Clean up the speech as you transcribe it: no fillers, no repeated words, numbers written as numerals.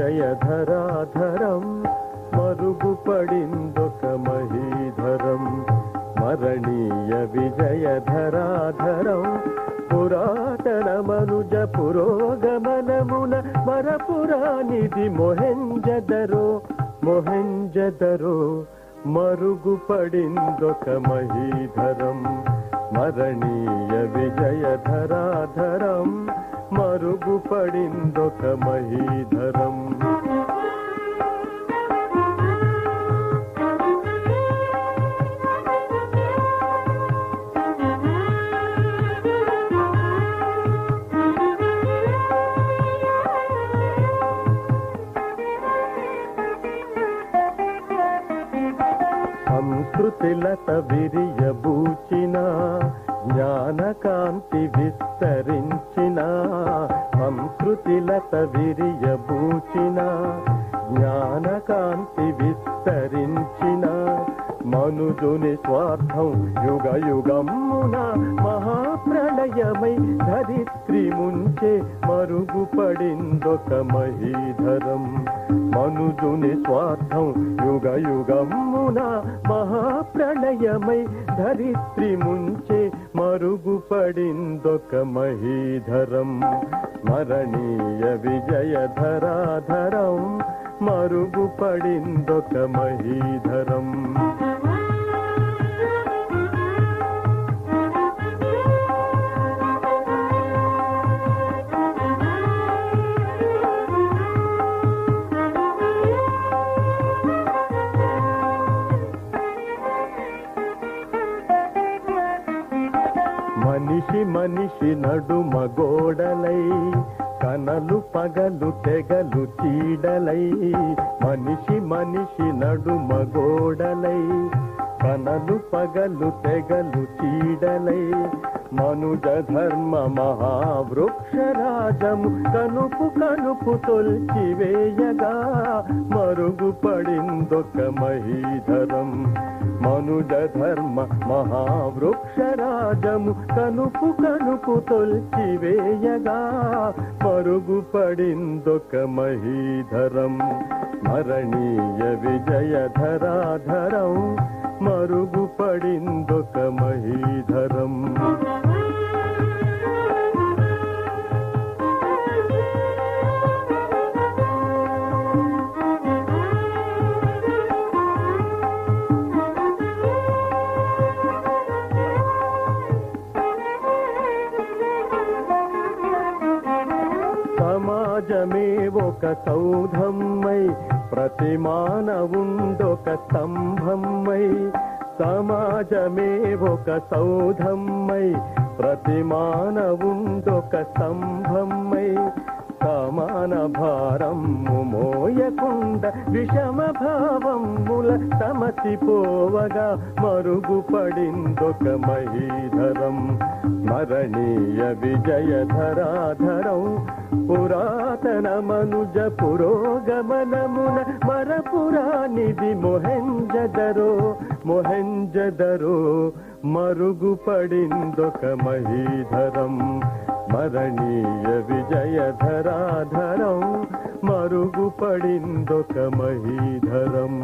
విజయధరాధరం మరుగుపడిందొక మహీధరం మరణీయ విజయధరాధరం పురాతన మనుజ పురోగమనమున మరపురానిది మొహెంజదరో మొహెంజదరో మరుగుపడిందొక మహీధరం మరణీయ విజయధరాధరం మరుగుపడిందొక మహీధరం సంస్కృతిలత విరియబూచిన జ్ఞానకాంతి విస్తరించిన సంస్కృతిలత విరియబూచిన జ్ఞానకాంతి విస్తరించిన మనుజుని స్వార్థం యుగ యుగమున మహాప్రళయమై ధరిత్రి ముంచే మరుగుపడిందొక మహీధరం మనుజుని స్వార్థం యుగ యుగమున మహాప్రళయమై ధరిత్రి ముంచే మరుగుపడిందొక మహీధరం మరణీయ విజయధరాధరం మరుగుపడిందొక మహీధరం మనిషి మనిషి నడుమ గోడలై కనలు పగలు తెగలు చీడలై మనిషి మనిషి నడుమ గోడలై కనలు పగలు తెగలు చీడలై మనుజ ధర్మ మహావృక్షరాజము కనుపు కనుపు తొల్చివేయగా మరుగుపడిందొక మహీధరం మనుజ ధర్మ మహావృక్షరాజము కనుపు కనుపు తొల్చివేయగా మరుగుపడిందొక మహీధరం మరణీయ విజయధరాధరం మరుగుపడిందొక మహీధరం సమాజమే ఒక సౌధమ్మై ప్రతి మానవుండొక స్తంభమ్మై సమాజమే ఒక సౌధమ్మై ప్రతి మానవుండొక స్తంభమ్మై సమాన భారము మోయకుండ విషమ భావముల సమసిపోవగా మరుగుపడిందొక మహీధరం మరణీయ విజయధరాధరం పురాతన మనుజ పురోగమనమున మరపురానిది మొహెంజదరో మొహెంజదరో మరుగుపడిందొక మహీధరం మరణీయ విజయధరాధరం మరుగుపడిందొక మహీధరం